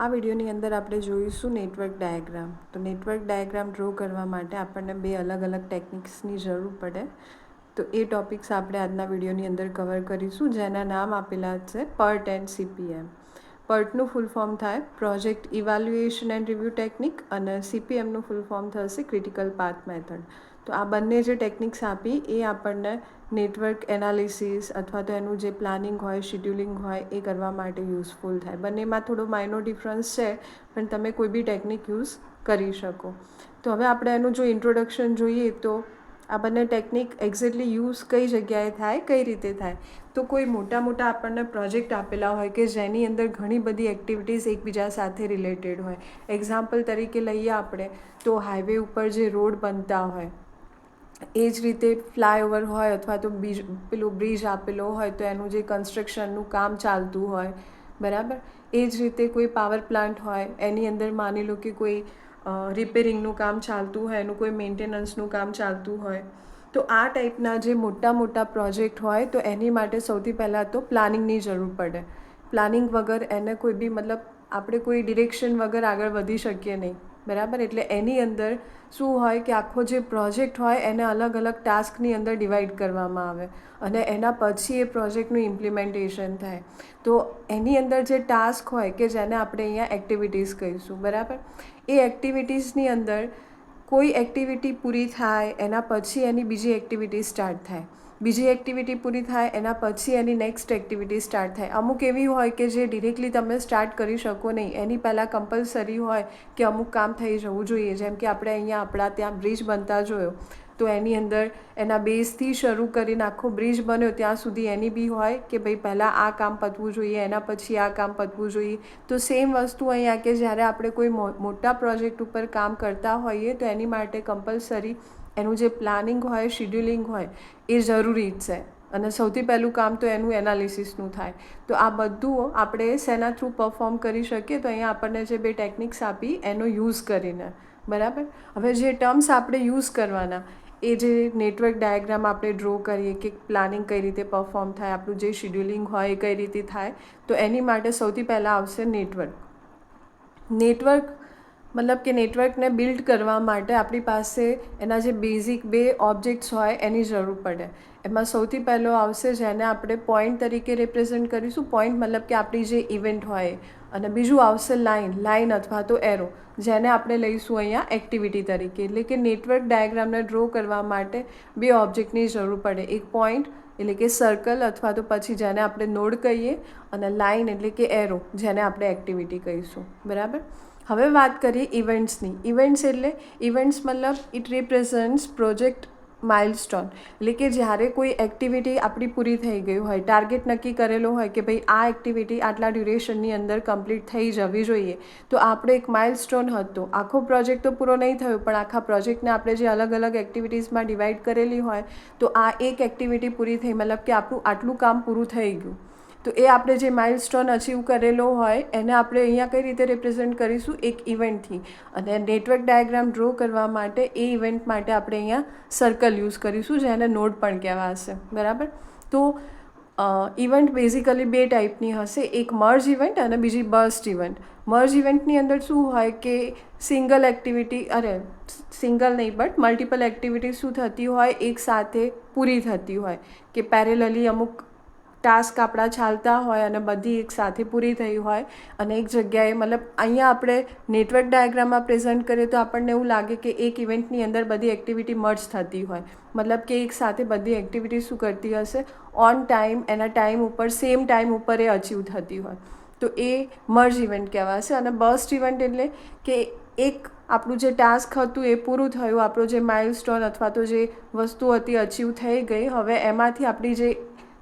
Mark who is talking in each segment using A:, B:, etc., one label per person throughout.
A: આ વિડીયોની અંદર આપણે જોઈશું નેટવર્ક ડાયાગ્રામ. તો નેટવર્ક ડાયાગ્રામ ડ્રો કરવા માટે આપણને બે અલગ અલગ ટેકનિક્સની જરૂર પડે. તો એ ટોપિક્સ આપણે આજના વિડીયોની અંદર કવર કરીશું, જેના નામ આપેલા છે PERT એન્ડ CPM. PERTનું ફૂલ ફોર્મ થાય project evaluation and review technique, અને CPMનું ફૂલ ફોર્મ થશે ક્રિટિકલ પાથ મેથડ. તો આ બંને જે ટેકનિક્સ આપી એ આપણને નેટવર્ક એનાલિસિસ અથવા તો એનું જે પ્લાનિંગ હોય, શિડ્યુલિંગ હોય એ કરવા માટે યુઝફુલ થાય. બંનેમાં થોડો માઇનોર ડિફરન્સ છે, પણ તમે કોઈ બી ટેકનિક યુઝ કરી શકો. તો હવે આપણે એનું જો ઇન્ટ્રોડક્શન જોઈએ તો આ બંને ટેકનિક એક્ઝેક્ટલી યુઝ કઈ જગ્યાએ થાય, કઈ રીતે થાય. તો કોઈ મોટા આપણને પ્રોજેક્ટ આપેલા હોય કે જેની અંદર ઘણી બધી એક્ટિવિટીઝ એકબીજા સાથે રિલેટેડ હોય. એક્ઝામ્પલ તરીકે લઈએ આપણે તો હાઈવે ઉપર જે રોડ બનતા હોય, એ જ રીતે ફ્લાયઓવર હોય અથવા તો પેલું બ્રિજ આપેલો હોય તો એનું જે કન્સ્ટ્રક્શનનું કામ ચાલતું હોય, બરાબર. એ જ રીતે કોઈ પાવર પ્લાન્ટ હોય, એની અંદર માની લો કે કોઈ રિપેરિંગનું કામ ચાલતું હોય, એનું કોઈ મેન્ટેનન્સનું કામ ચાલતું હોય. તો આ ટાઈપના જે મોટા પ્રોજેક્ટ હોય તો એની માટે સૌથી પહેલાં તો પ્લાનિંગની જરૂર પડે. પ્લાનિંગ વગર એને કોઈ બી આપણે કોઈ ડિરેક્શન વગર આગળ વધી શકીએ નહીં, બરાબર. એટલે એની અંદર શું હોય કે આખો જે પ્રોજેક્ટ હોય એને અલગ અલગ ટાસ્કની અંદર ડિવાઈડ કરવામાં આવે અને એના પછી એ પ્રોજેક્ટનું ઇમ્પ્લિમેન્ટેશન થાય. તો એની અંદર જે ટાસ્ક હોય કે જેને આપણે અહીંયા એક્ટિવિટીઝ કહીશું, બરાબર. એ એક્ટિવિટીઝની અંદર કોઈ એક્ટિવિટી પૂરી થાય એના પછી એની બીજી એક્ટિવિટી સ્ટાર્ટ થાય, બીજી એક્ટિવિટી પૂરી થાય એના પછી એની નેક્સ્ટ એક્ટિવિટી સ્ટાર્ટ થાય. અમુક એવી હોય કે જે ડિરેક્ટલી તમે સ્ટાર્ટ કરી શકો નહીં, એની પહેલાં કમ્પલસરી હોય કે અમુક કામ થઈ જવું જોઈએ. જેમ કે આપણે અહીંયા આપણા ત્યાં બ્રિજ બનતા જોયો, તો એની અંદર એના બેઝથી શરૂ કરીને આખો બ્રિજ બન્યો ત્યાં સુધી એની બી હોય કે ભાઈ પહેલાં આ કામ પતવું જોઈએ, એના પછી આ કામ પતવું જોઈએ. તો સેમ વસ્તુ અહીંયા કે જ્યારે આપણે કોઈ મોટા પ્રોજેક્ટ ઉપર કામ કરતા હોઈએ તો એની માટે કમ્પલસરી એનું જે પ્લાનિંગ હોય, શિડ્યુલિંગ હોય એ જરૂરી જ છે. અને સૌથી પહેલું કામ તો એનું એનાલિસિસનું થાય. તો આ બધું આપણે શેના થ્રુ પરફોર્મ કરી શકીએ, તો અહીંયા આપણને જે બે ટેકનિક્સ આપી એનો યુઝ કરીને, બરાબર. હવે જે ટર્મ્સ આપણે યુઝ કરવાના, એ જે નેટવર્ક ડાયાગ્રામ આપણે ડ્રો કરીએ કે પ્લાનિંગ કઈ રીતે પરફોર્મ થાય, આપણું જે શિડ્યુલિંગ હોય એ કઈ રીતે થાય, તો એની માટે સૌથી પહેલાં આવશે નેટવર્ક. મતલબ કે નેટવર્કને બિલ્ડ કરવા માટે આપણી પાસે એના જે બેઝિક બે ઓબ્જેક્ટ્સ હોય એની જરૂર પડે. એમાં સૌથી પહેલો આવશે જેને આપણે પોઈન્ટ તરીકે રિપ્રેઝેન્ટ કરીશું. પોઈન્ટ મતલબ કે આપણી જે ઇવેન્ટ હોય. અને બીજું આવશે લાઇન અથવા તો એરો, જેને આપણે લઈશું અહીંયા એક્ટિવિટી તરીકે. એટલે કે નેટવર્ક ડાયાગ્રામને ડ્રો કરવા માટે બે ઓબ્જેક્ટની જરૂર પડે. એક પોઈન્ટ એટલે કે સર્કલ અથવા તો પછી જેને આપણે નોડ કહીએ, અને લાઇન એટલે કે એરો, જેને આપણે એક્ટિવિટી કહીશું, બરાબર. હવે વાત કરીએ ઇવેન્ટ્સની. ઇવેન્ટ્સ મતલબ ઇટ રિપ્રેઝન્ટ્સ પ્રોજેક્ટ માઇલસ્ટોન. એટલે કે જ્યારે કોઈ એક્ટિવિટી આપણી પૂરી થઈ ગઈ હોય, ટાર્ગેટ નક્કી કરેલો હોય કે ભાઈ આ એક્ટિવિટી આટલા ડ્યુરેશનની અંદર કમ્પ્લીટ થઈ જવી જોઈએ, તો આપણે એક માઇલસ્ટોન હતો. આખો પ્રોજેક્ટ તો પૂરો નહીં થયો, પણ આખા પ્રોજેક્ટને આપણે જે અલગ અલગ એક્ટિવિટીઝમાં ડિવાઈડ કરેલી હોય, તો આ એક એક્ટિવિટી પૂરી થઈ, મતલબ કે આપણું આટલું કામ પૂરું થઈ ગયું. તો એ આપણે જે માઇલસ્ટોન અચીવ કરેલો હોય એને આપણે અહીંયા કઈ રીતે રિપ્રેઝેન્ટ કરીશું, એક ઇવેન્ટથી. અને નેટવર્ક ડાયાગ્રામ ડ્રો કરવા માટે એ ઇવેન્ટ માટે આપણે અહીંયા સર્કલ યુઝ કરીશું, જેને નોડ પણ કહેવાશે, બરાબર. તો ઇવેન્ટ બેઝિકલી બે ટાઈપની હશે, એક મર્જ ઇવેન્ટ અને બીજી બર્સ્ટ ઇવેન્ટ. મર્જ ઇવેન્ટની અંદર શું હોય કે સિંગલ નહીં બટ મલ્ટિપલ એક્ટિવિટી શું થતી હોય, એક સાથે પૂરી થતી હોય, કે પેરેલલી અમુક ટાસ્ક આપણા ચાલતા હોય અને બધી એક સાથે પૂરી થઈ હોય અને એક જગ્યાએ, મતલબ અહીંયા આપણે નેટવર્ક ડાયાગ્રામમાં પ્રેઝન્ટ કરીએ તો આપણને એવું લાગે કે એક ઇવેન્ટની અંદર બધી એક્ટિવિટી મર્જ થતી હોય, મતલબ કે એક સાથે બધી એક્ટિવિટી શું કરતી હશે, ઓન ટાઈમ, એના ટાઈમ ઉપર, સેમ ટાઈમ ઉપર એ અચીવ થતી હોય. તો એ મર્જ ઇવેન્ટ કહેવાશે. અને બર્સ્ટ ઇવેન્ટ એટલે કે એક આપણું જે ટાસ્ક હતું એ પૂરું થયું, આપણો જે માઇલસ્ટોન અથવા તો જે વસ્તુ હતી અચીવ થઈ ગઈ, હવે એમાંથી આપણી જે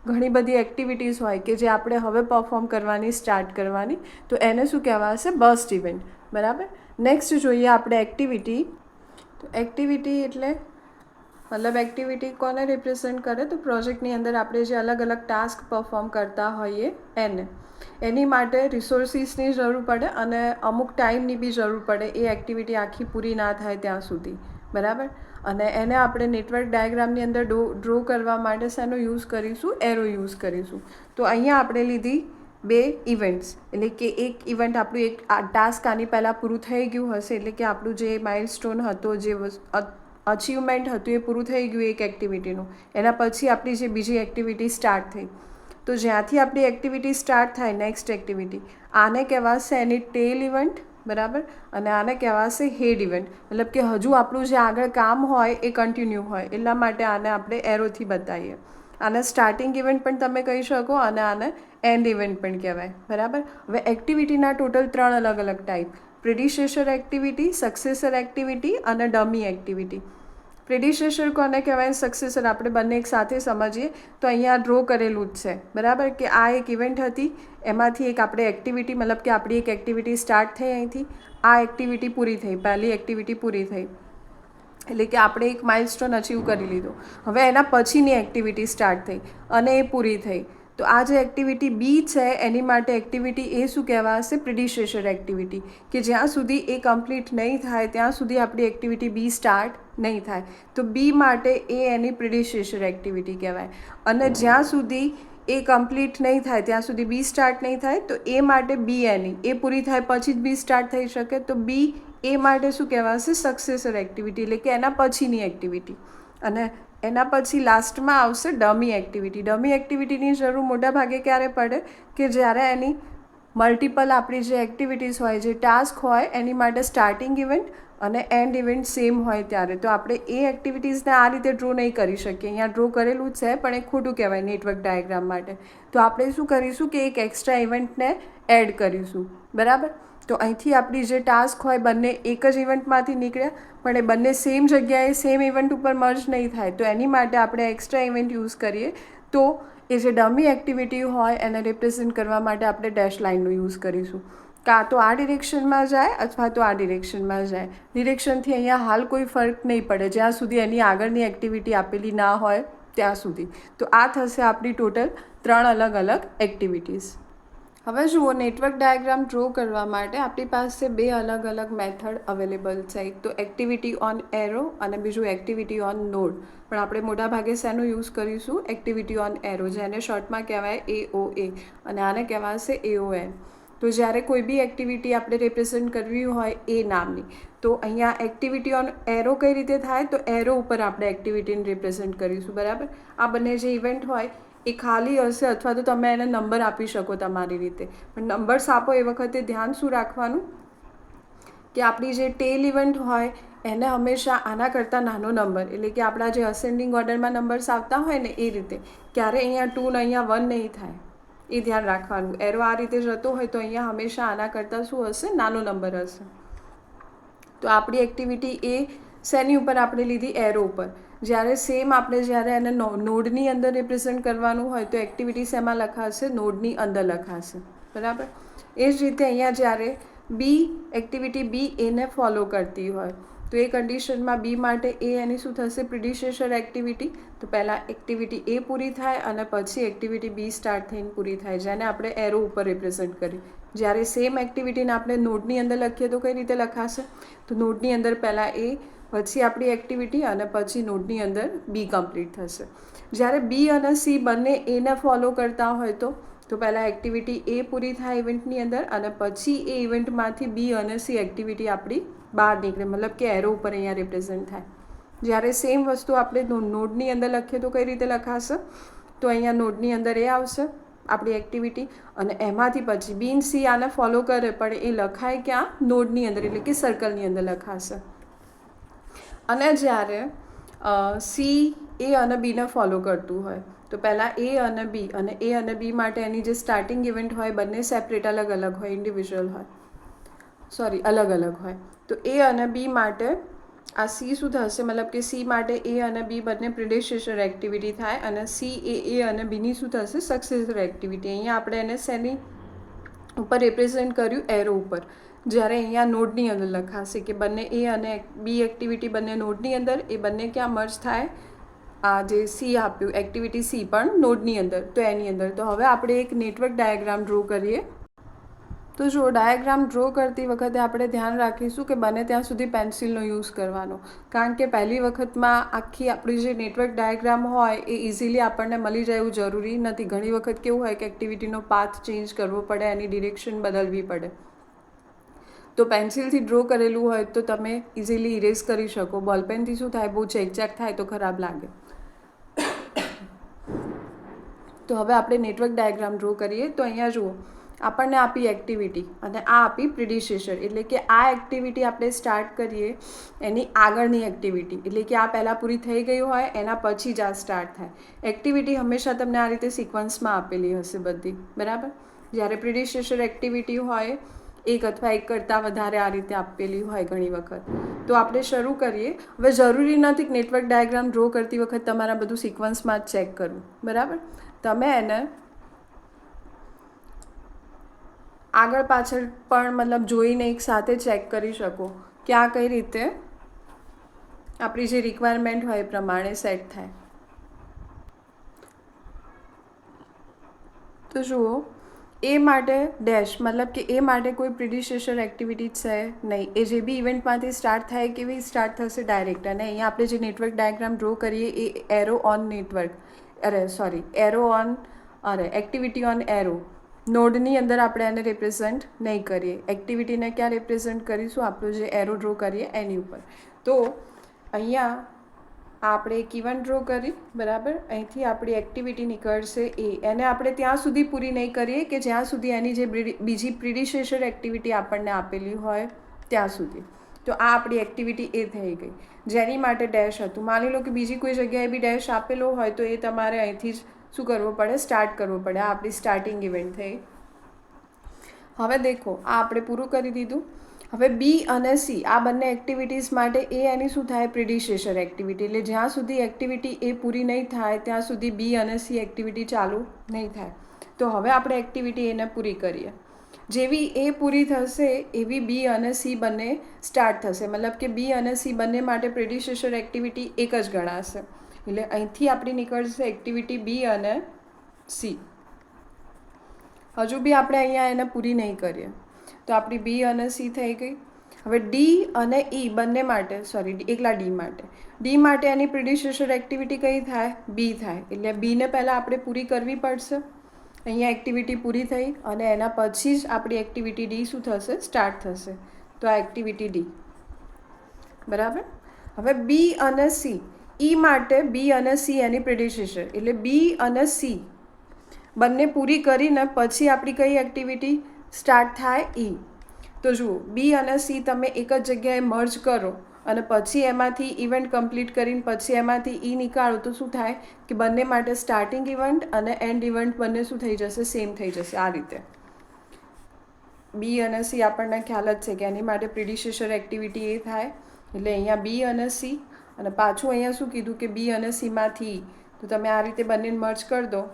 A: ઘણી બધી એક્ટિવિટીઝ હોય કે જે આપણે હવે પરફોર્મ કરવાની સ્ટાર્ટ કરવાની, તો એને શું કહેવાશે, બર્સ્ટ ઇવેન્ટ, બરાબર. નેક્સ્ટ જોઈએ આપણે એક્ટિવિટી. તો એક્ટિવિટી એટલે મતલબ એક્ટિવિટી કોને રિપ્રેઝેન્ટ કરે, તો પ્રોજેક્ટની અંદર આપણે જે અલગ અલગ ટાસ્ક પરફોર્મ કરતા હોઈએ એને. એની માટે રિસોર્સિસની જરૂર પડે અને અમુક ટાઈમની બી જરૂર પડે એ એક્ટિવિટી આખી પૂરી ના થાય ત્યાં સુધી, બરાબર. અને એને આપણે નેટવર્ક ડાયાગ્રામની અંદર ડ્રો કરવા માટે શેનો યુઝ કરીશું, એરો યુઝ કરીશું. તો અહીંયા આપણે લીધી બે ઇવેન્ટ્સ, એટલે કે એક ઇવેન્ટ આપણું એક ટાસ્ક આની પહેલાં પૂરું થઈ ગયું હશે, એટલે કે આપણું જે માઇલસ્ટોન હતો, જે અચીવમેન્ટ હતું એ પૂરું થઈ ગયું એક એક્ટિવિટીનું. એના પછી આપણી જે બીજી એક્ટિવિટી સ્ટાર્ટ થઈ. તો જ્યાંથી આપણી એક્ટિવિટી સ્ટાર્ટ થાય નેક્સ્ટ એક્ટિવિટી, આને કહેવાશે એની ટેલ ઇવેન્ટ, બરાબર. અને આને કહેવાશે હેડ ઇવેન્ટ, મતલબ કે હજુ આપણું જે આગળ કામ હોય એ કન્ટિન્યુ હોય, એટલા માટે આને આપણે એરોથી બતાવીએ. આને સ્ટાર્ટિંગ ઇવેન્ટ પણ તમે કહી શકો અને આને એન્ડ ઇવેન્ટ પણ કહેવાય, બરાબર. હવે એક્ટિવિટીના ટોટલ 3 અલગ અલગ ટાઈપ: પ્રિડિસેસર એક્ટિવિટી, સક્સેસર એક્ટિવિટી અને ડમી એક્ટિવિટી. પ્રિડિસેસર કોને કહેવાય, સક્સેસર આપણે બંને એક સાથે સમજીએ તો અહીંયા ડ્રો કરેલું જ છે, બરાબર. કે આ એક ઇવેન્ટ હતી, એમાંથી એક આપણે એક્ટિવિટી, મતલબ કે આપણી એક એક્ટિવિટી સ્ટાર્ટ થઈ અહીંથી, આ એક્ટિવિટી પૂરી થઈ, પહેલી એક્ટિવિટી પૂરી થઈ, એટલે કે આપણે એક માઇલસ્ટોન અચીવ કરી લીધો. હવે એના પછીની એક્ટિવિટી સ્ટાર્ટ થઈ અને એ પૂરી થઈ. તો આ જે એક્ટિવિટી બી છે એની માટે એક્ટિવિટી એ શું કહેવાશે, પ્રિડિસેસર એક્ટિવિટી, કે જ્યાં સુધી એ કમ્પ્લીટ નહીં થાય ત્યાં સુધી આપણી એક્ટિવિટી બી સ્ટાર્ટ નહીં થાય. તો બી માટે એ એની પ્રિડિસેસર એક્ટિવિટી કહેવાય. અને જ્યાં સુધી એ કમ્પ્લીટ નહીં થાય ત્યાં સુધી બી સ્ટાર્ટ નહીં થાય, તો એ માટે બી એની, એ પૂરી થાય પછી જ બી સ્ટાર્ટ થઈ શકે. તો બી એ માટે શું કહેવાશે, સક્સેસર એક્ટિવિટી, એટલે કે એના પછીની એક્ટિવિટી. અને એના પછી લાસ્ટમાં આવશે ડમી એક્ટિવિટી. ડમી એક્ટિવિટીની જરૂર મોટા ભાગે ક્યારે પડે, કે જ્યારે એની મલ્ટિપલ આપણી જે એક્ટિવિટીઝ હોય, જે ટાસ્ક હોય, એની માટે સ્ટાર્ટિંગ ઇવેન્ટ અને એન્ડ ઇવેન્ટ સેમ હોય ત્યારે. તો આપણે એ એક્ટિવિટીઝને આ રીતે ડ્રો નહીં કરી શકીએ. અહીંયા ડ્રો કરેલું જ છે પણ એ ખોટું કહેવાય નેટવર્ક ડાયાગ્રામ માટે. તો આપણે શું કરીશું કે એક એક્સ્ટ્રા ઇવેન્ટને એડ કરીશું, બરાબર. તો અહીંથી આપણી જે ટાસ્ક હોય બંને એક જ ઇવેન્ટમાંથી નીકળ્યા, પણ એ બંને સેમ જગ્યાએ સેમ ઇવેન્ટ ઉપર મર્જ નહીં થાય. તો એની માટે આપણે એક્સ્ટ્રા ઇવેન્ટ યુઝ કરીએ. તો એ જે ડમી એક્ટિવિટી હોય એને રિપ્રેઝેન્ટ કરવા માટે આપણે ડેશ લાઇનનો યુઝ કરીશું. કાં તો આ ડિરેક્શનમાં જાય અથવા તો આ ડિરેક્શનમાં જાય. ડિરેક્શનથી અહીંયા હાલ કોઈ ફરક નહીં પડે જ્યાં સુધી એની આગળની એક્ટિવિટી આપેલી ના હોય ત્યાં સુધી. તો આ થશે આપણી ટોટલ 3 અલગ અલગ એક્ટિવિટીઝ. હવે જુઓ, નેટવર્ક ડાયાગ્રામ ડ્રો કરવા માટે આપણી પાસે 2 અલગ અલગ મેથડ અવેલેબલ છે. એક તો એક્ટિવિટી ઓન એરો અને બીજું એક્ટિવિટી ઓન નોડ. પણ આપણે મોટાભાગે શેનો યુઝ કરીશું, એક્ટિવિટી ઓન એરો, જેને શોર્ટમાં કહેવાય AOA, અને આને કહેવાશે AON. તો જ્યારે કોઈ બી એક્ટિવિટી આપણે રિપ્રેઝેન્ટ કરવી હોય એ નામની, તો અહીંયા એક્ટિવિટી ઓન એરો કઈ રીતે થાય, તો એરો ઉપર આપણે એક્ટિવિટીને રિપ્રેઝેન્ટ કરીશું, બરાબર. આ બંને જે ઇવેન્ટ હોય એ ખાલી હશે અથવા તો તમે એને નંબર આપી શકો તમારી રીતે. પણ નંબર્સ આપો એ વખતે ધ્યાન શું રાખવાનું, કે આપણી જે ટેલ ઇવેન્ટ હોય એને હંમેશા આના કરતાં નાનો નંબર, એટલે કે આપણા જે અસેન્ડિંગ ઓર્ડરમાં નંબર્સ આવતા હોય ને એ રીતે, ક્યારે અહીંયા 2 ને અહીંયા 1 નહીં થાય, એ ધ્યાન રાખવાનું. એરો આ રીતે જતો હોય તો અહીંયા હંમેશા આના કરતાં શું હશે, નાનો નંબર હશે. તો આપણી એક્ટિવિટી એ શેની ઉપર આપણે લીધી, એરો ઉપર. જ્યારે સેમ આપણે જ્યારે એને નોડની અંદર રિપ્રેઝેન્ટ કરવાનું હોય તો એક્ટિવિટી શેમાં લખાશે, નોડની અંદર લખાશે, બરાબર. એ જ રીતે અહીંયા જ્યારે બી એક્ટિવિટી બી એને ફોલો કરતી હોય તો એ કન્ડિશનમાં બી માટે એ એની શું થશે, પ્રિડિસેસર એક્ટિવિટી. તો પહેલાં એક્ટિવિટી એ પૂરી થાય અને પછી એક્ટિવિટી બી સ્ટાર્ટ થઈને પૂરી થાય, જેને આપણે એરો ઉપર રિપ્રેઝેન્ટ કરી. જ્યારે સેમ એક્ટિવિટીને આપણે નોડની અંદર લખીએ તો કઈ રીતે લખાશે, તો નોડની અંદર પહેલાં એ, પછી આપણી એક્ટિવિટી અને પછી નોડની અંદર બી કમ્પ્લીટ થશે. જ્યારે બી અને સી બંને એને ફોલો કરતા હોય તો પહેલાં એક્ટિવિટી એ પૂરી થાય ઇવેન્ટની અંદર અને પછી એ ઇવેન્ટમાંથી બી અને સી એક્ટિવિટી આપણી બહાર નીકળે, મતલબ કે એરો ઉપર અહીંયા રિપ્રેઝેન્ટ થાય. જ્યારે સેમ વસ્તુ આપણે નોડની અંદર લખીએ તો કઈ રીતે લખાશે, તો અહીંયા નોડની અંદર એ આવશે આપણી એક્ટિવિટી અને એમાંથી પછી બી અને સી આને ફોલો કરે પણ એ લખાય ક્યાં, નોડની અંદર, એટલે કે સર્કલની અંદર લખાશે. અને જ્યારે સી એ અને બીને ફોલો કરતું હોય તો પહેલાં એ અને બી માટે એની જે સ્ટાર્ટિંગ ઇવેન્ટ હોય બંને સેપરેટ અલગ અલગ હોય, ઇન્ડિવિજ્યુઅલ હોય, અલગ અલગ હોય. તો એ અને બી માટે આ સી શું થશે, મતલબ કે સી માટે એ અને બી બંને પ્રિડિસેસર એક્ટિવિટી થાય અને સી એ અને બીની શું થશે, સક્સેસર એક્ટિવિટી. અહીંયા આપણે એને શેની ઉપર રિપ્રેઝેન્ટ કર્યું, એરો ઉપર. જ્યારે અહીંયા નોડની અંદર લખાશે કે બંને એ અને બી એક્ટિવિટી બંને નોડની અંદર, એ બંને ક્યાં મર્જ થાય, આ જે સી આપ્યું એક્ટિવિટી સી પણ નોડની અંદર, તો એની અંદર. તો હવે આપણે એક નેટવર્ક ડાયાગ્રામ ડ્રો કરીએ. તો જો ડાયાગ્રામ ડ્રો કરતી વખતે આપણે ધ્યાન રાખીશું કે બને ત્યાં સુધી પેન્સિલનો યુઝ કરવાનો, કારણ કે પહેલી વખતમાં આખી આપણી જે નેટવર્ક ડાયાગ્રામ હોય એ ઇઝીલી આપણને મળી જાય એવું જરૂરી નથી. ઘણી વખત કેવું હોય કે એક્ટિવિટીનો પાથ ચેન્જ કરવો પડે, એની ડિરેક્શન બદલવી પડે. તો પેન્સિલથી ડ્રો કરેલું હોય તો તમે ઇઝીલી ઇરેઝ કરી શકો. બોલપેનથી શું થાય, બહુ ચેક થાય તો ખરાબ લાગે. તો હવે આપણે નેટવર્ક ડાયાગ્રામ ડ્રો કરીએ. તો અહીંયા જુઓ, આપણને આપી એક્ટિવિટી અને આ આપી પ્રિડિસેસર, એટલે કે આ એક્ટિવિટી આપણે સ્ટાર્ટ કરીએ એની આગળની એક્ટિવિટી, એટલે કે આ પહેલાં પૂરી થઈ ગઈ હોય એના પછી જ આ સ્ટાર્ટ થાય. એક્ટિવિટી હંમેશા તમને આ રીતે સિક્વન્સમાં આપેલી હશે બધી, બરાબર. જ્યારે પ્રિડિસેસર એક્ટિવિટી હોય એક અથવા એક કરતાં વધારે આ રીતે આપેલી હોય ઘણી વખત. તો આપણે શરૂ કરીએ. હવે જરૂરી નથી કે નેટવર્ક ડાયાગ્રામ ડ્રો કરતી વખત તમારા બધું સિક્વન્સમાં જ ચેક કરવું, બરાબર. તમે એને આગળ પાછળ પણ મતલબ જોઈને એક સાથે ચેક કરી શકો કે આ કઈ રીતે આપણી જે રિક્વાયરમેન્ટ હોય એ પ્રમાણે સેટ થાય. તો જુઓ, એ માટે ડેશ મતલબ કે એ માટે કોઈ પ્રિડિસેસર એક્ટિવિટી છે નહીં. એ જે બી ઇવેન્ટમાંથી સ્ટાર્ટ થાય કેવી સ્ટાર્ટ થશે ડાયરેક્ટ. અને અહીંયા આપણે જે નેટવર્ક ડાયાગ્રામ ડ્રો કરીએ એ arrow on network, activity on arrow નોડની અંદર આપણે એને રિપ્રેઝન્ટ નહીં કરીએ. એક્ટિવિટીને ક્યાં રિપ્રેઝન્ટ કરીશું, આપણું જે એરો ડ્રો કરીએ એની ઉપર. તો અહીંયા આપણે એક ઇવેન્ટ ડ્રો કરી, બરાબર. અહીંથી આપણી એક્ટિવિટી નીકળશે એને આપણે ત્યાં સુધી પૂરી નહીં કરીએ કે જ્યાં સુધી એની જે બીજી પ્રિડિસેસર એક્ટિવિટી આપણને આપેલી હોય ત્યાં સુધી. તો આ આપણી એક્ટિવિટી એ થઈ ગઈ, જેની માટે ડેશ હતું. માની લો કે બીજી કોઈ જગ્યાએ બી ડેશ આપેલો હોય તો એ તમારે અહીંથી જ શું કરવું પડે, સ્ટાર્ટ કરવું પડે. આ આપણી સ્ટાર્ટિંગ ઇવેન્ટ થઈ. હવે દેખો, આ આપણે પૂરું કરી દીધું. હવે બી અને સી આ બંને એક્ટિવિટીઝ માટે એની શું થાય, પ્રિડિસેસર એક્ટિવિટી. એટલે જ્યાં સુધી એક્ટિવિટી એ પૂરી નહીં થાય ત્યાં સુધી બી અને સી એક્ટિવિટી ચાલુ નહીં થાય. તો હવે આપણે એક્ટિવિટી એને પૂરી કરીએ. જેવી એ પૂરી થશે એવી બી અને સી બંને સ્ટાર્ટ થશે. મતલબ કે બી અને સી બંને માટે પ્રિડિસેસર એક્ટિવિટી એક જ ગણાશે. એટલે અહીંથી આપણી નીકળશે એક્ટિવિટી બી અને સી. હજુ બી આપણે અહીંયા એને પૂરી નહીં કરીએ તો આપણી બી અને સી થઈ ગઈ. હવે ડી અને ઈ બંને માટે, એકલા ડી માટે એની પ્રિડિસેસર એક્ટિવિટી કઈ થાય, બી થાય. એટલે બીને પહેલાં આપણે પૂરી કરવી પડશે. અહીંયા એક્ટિવિટી પૂરી થઈ અને એના પછી જ આપણી એક્ટિવિટી ડી શું થશે, સ્ટાર્ટ થશે. તો આ એક્ટિવિટી ડી, બરાબર. હવે બી અને સી, ઈ માટે બી અને સી એની પ્રિડિસેસર, એટલે બી અને સી બંને પૂરી કરીને પછી આપણી કઈ એક્ટિવિટી સ્ટાર્ટ થાય, ઈ. તો જુઓ, બી અને સી તમે એક જ જગ્યાએ મર્જ કરો અને પછી એમાંથી ઇવેન્ટ કમ્પ્લીટ કરીને પછી એમાંથી ઈ નીકાળો તો શું થાય કે બંને માટે સ્ટાર્ટિંગ ઇવેન્ટ અને એન્ડ ઇવેન્ટ બંને શું થઈ જશે, સેમ થઈ જશે. આ રીતે બી અને સી આપણને ખ્યાલ જ છે કે એની માટે પ્રિડિસેસર એક્ટિવિટી એ થાય. એટલે અહીંયા બી અને સી, અને પાછું અહીંયા શું કીધું કે બી અને સીમાંથી, તો તમે આ રીતે બંનેને મર્જ કરી દો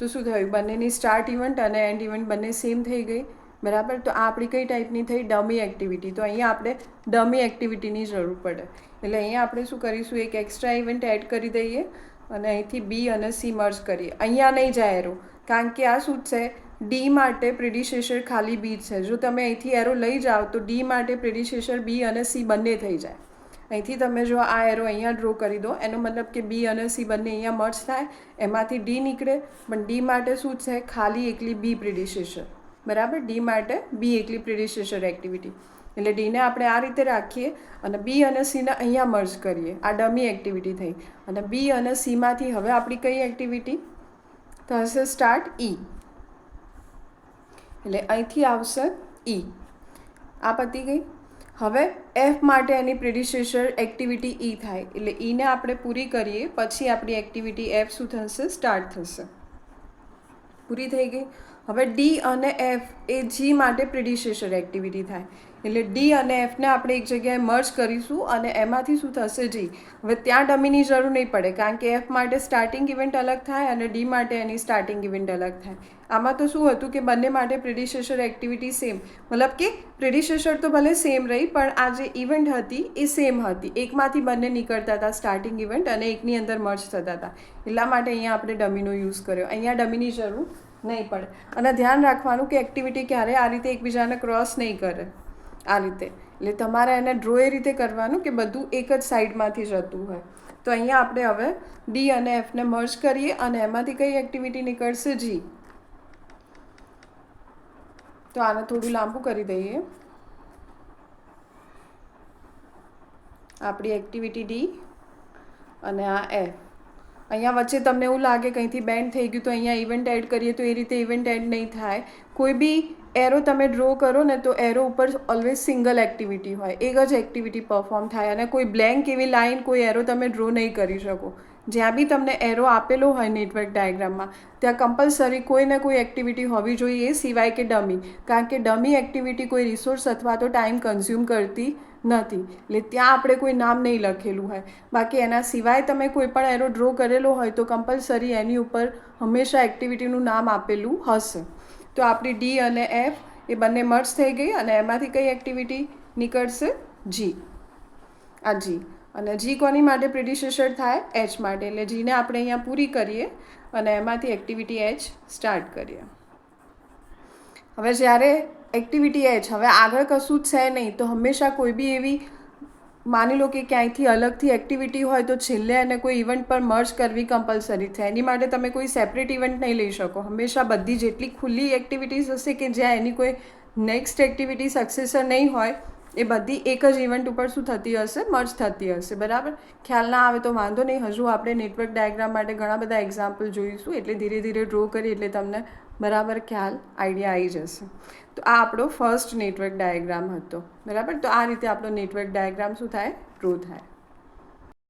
A: તો શું થયું, બંનેની સ્ટાર્ટ ઇવેન્ટ અને એન્ડ ઇવેન્ટ બંને સેમ થઈ ગઈ, બરાબર. તો આ આપણી કઈ ટાઈપની થઈ, ડમી એક્ટિવિટી. તો અહીંયા આપણે ડમી એક્ટિવિટીની જરૂર પડે. એટલે અહીંયા આપણે શું કરીશું, એક એક્સ્ટ્રા ઇવેન્ટ એડ કરી દઈએ અને અહીંથી બી અને સી મર્જ કરીએ. અહીંયા નહીં જાય એરો, કારણ કે આ શું છે, ડી માટે પ્રિડિસેસર ખાલી બી છે. જો તમે અહીંથી એરો લઈ જાઓ તો ડી માટે પ્રિડિસેસર બી અને સી બંને થઈ જાય. અહીંથી તમે જો આ એરો અહીંયા ડ્રો કરી દો, એનો મતલબ કે બી અને સી બંને અહીંયા મર્જ થાય, એમાંથી ડી નીકળે. પણ ડી માટે શું છે, ખાલી એકલી બી પ્રિડિસેસર, બરાબર. ડી માટે બી એકલી પ્રિડિસેસર એક્ટિવિટી. એટલે ડીને આપણે આ રીતે રાખીએ અને બી અને સીને અહીંયા મર્જ કરીએ. આ ડમી એક્ટિવિટી થઈ. અને બી અને સીમાંથી હવે આપણી કઈ એક્ટિવિટી થશે, સ્ટાર્ટ ઈ. એટલે અહીંથી આવશે ઈ. આ પતી ગઈ. હવે એફ માટે એની પ્રિડિસેસર એક્ટિવિટી ઈ થાય. એટલે ઈને આપણે પૂરી કરીએ પછી આપણી એક્ટિવિટી એફ શું થશે, સ્ટાર્ટ થશે. પૂરી થઈ ગઈ. હવે ડી અને એફ એ જી માટે પ્રિડિસેસર એક્ટિવિટી થાય. એટલે ડી અને એફને આપણે એક જગ્યાએ મર્જ કરીશું અને એમાંથી શું થશે, જી. હવે ત્યાં ડમીની જરૂર નહીં પડે, કારણ કે એફ માટે સ્ટાર્ટિંગ ઇવેન્ટ અલગ થાય અને ડી માટે એની સ્ટાર્ટિંગ ઇવેન્ટ અલગ થાય. આમાં તો શું હતું કે બંને માટે પ્રિડિસેસર એક્ટિવિટી સેમ, મતલબ કે પ્રિડિસેસર તો ભલે સેમ રહી પણ આ જે ઇવેન્ટ હતી એ સેમ હતી. એકમાંથી બંને નીકળતા હતા સ્ટાર્ટિંગ ઇવેન્ટ અને એકની અંદર મર્જ થતા હતા. એટલા માટે અહીંયા આપણે ડમીનો યુઝ કર્યો. અહીંયા ડમીની જરૂર નહીં પડે. અને ધ્યાન રાખવાનું કે એક્ટિવિટી ક્યારે આ રીતે એકબીજાને ક્રોસ નહીં કરે, આ રીતે. એટલે તમારે એને ડ્રો એ રીતે કરવાનું કે બધું એક જ સાઈડમાંથી જતું હોય. તો અહીંયા આપણે હવે ડી અને એફને મર્જ કરીએ અને એમાંથી કઈ એક્ટિવિટી નીકળશે? જી. તો આને થોડું લાંબુ કરી દઈએ. આપણી એક્ટિવિટી ડી અને આ એફ. અહીંયા વચ્ચે તમને એવું લાગે કંઈથી બેન્ડ થઈ ગયું તો અહીંયા ઇવેન્ટ એડ કરીએ તો એ રીતે ઇવેન્ટ એડ નહીં થાય. કોઈ બી એરો તમે ડ્રો કરો ને તો એરો ઉપર ઓલવેઝ સિંગલ એક્ટિવિટી હોય, એક જ એક્ટિવિટી પરફોર્મ થાય. અને કોઈ બ્લેન્ક એવી લાઇન, કોઈ એરો તમે ડ્રો નહીં કરી શકો. જ્યાં બી તમને એરો આપેલો હોય નેટવર્ક ડાયાગ્રામમાં ત્યાં કમ્પલસરી કોઈ ને કોઈ એક્ટિવિટી હોવી જોઈએ, એ સિવાય કે ડમી. કારણ કે ડમી એક્ટિવિટી કોઈ રિસોર્સ અથવા તો ટાઈમ કન્ઝ્યુમ કરતી નથી, એટલે ત્યાં આપણે કોઈ નામ નહીં લખેલું હોય. બાકી એના સિવાય તમે કોઈ પણ એરો ડ્રો કરેલો હોય તો કમ્પલસરી એની ઉપર હંમેશા એક્ટિવિટીનું નામ આપેલું હશે. તો આપણી ડી અને એફ એ બંને મર્જ થઈ ગઈ અને એમાંથી કઈ એક્ટિવિટી નીકળશે? જી. આ જી. અને જી કોની માટે પ્રિડિસેસર થાય? એચ માટે. એટલે જીને આપણે અહીંયા પૂરી કરીએ અને એમાંથી એક્ટિવિટી એચ સ્ટાર્ટ કરીએ. હવે જ્યારે એક્ટિવિટી એચ, હવે આગળ કશું જ છે નહીં, તો હંમેશા કોઈ બી એવી, માની લો કે ક્યાંયથી અલગથી એક્ટિવિટી હોય તો છેલ્લે એને કોઈ ઇવેન્ટ પર મર્જ કરવી કમ્પલસરી છે. એની માટે તમે કોઈ સેપરેટ ઇવેન્ટ નહીં લઈ શકો. હંમેશા બધી જેટલી ખુલ્લી એક્ટિવિટીઝ હશે કે જ્યાં એની કોઈ નેક્સ્ટ એક્ટિવિટી સક્સેસર નહીં હોય, એ બધી એક જ ઇવેન્ટ ઉપર શું થતી હશે? મર્જ થતી હશે. બરાબર? ખ્યાલ ના આવે તો વાંધો નહીં, હજુ આપણે નેટવર્ક ડાયાગ્રામ માટે ઘણા બધા એક્ઝામ્પલ જોઈશું, એટલે ધીરે ધીરે ડ્રો કરી એટલે તમને બરાબર ખ્યાલ, આઈડિયા આવી જશે. તો આ આપણો ફર્સ્ટ નેટવર્ક ડાયાગ્રામ હતો. બરાબર? તો આ રીતે આપણો નેટવર્ક ડાયાગ્રામ શું થાય? ડ્રો થાય.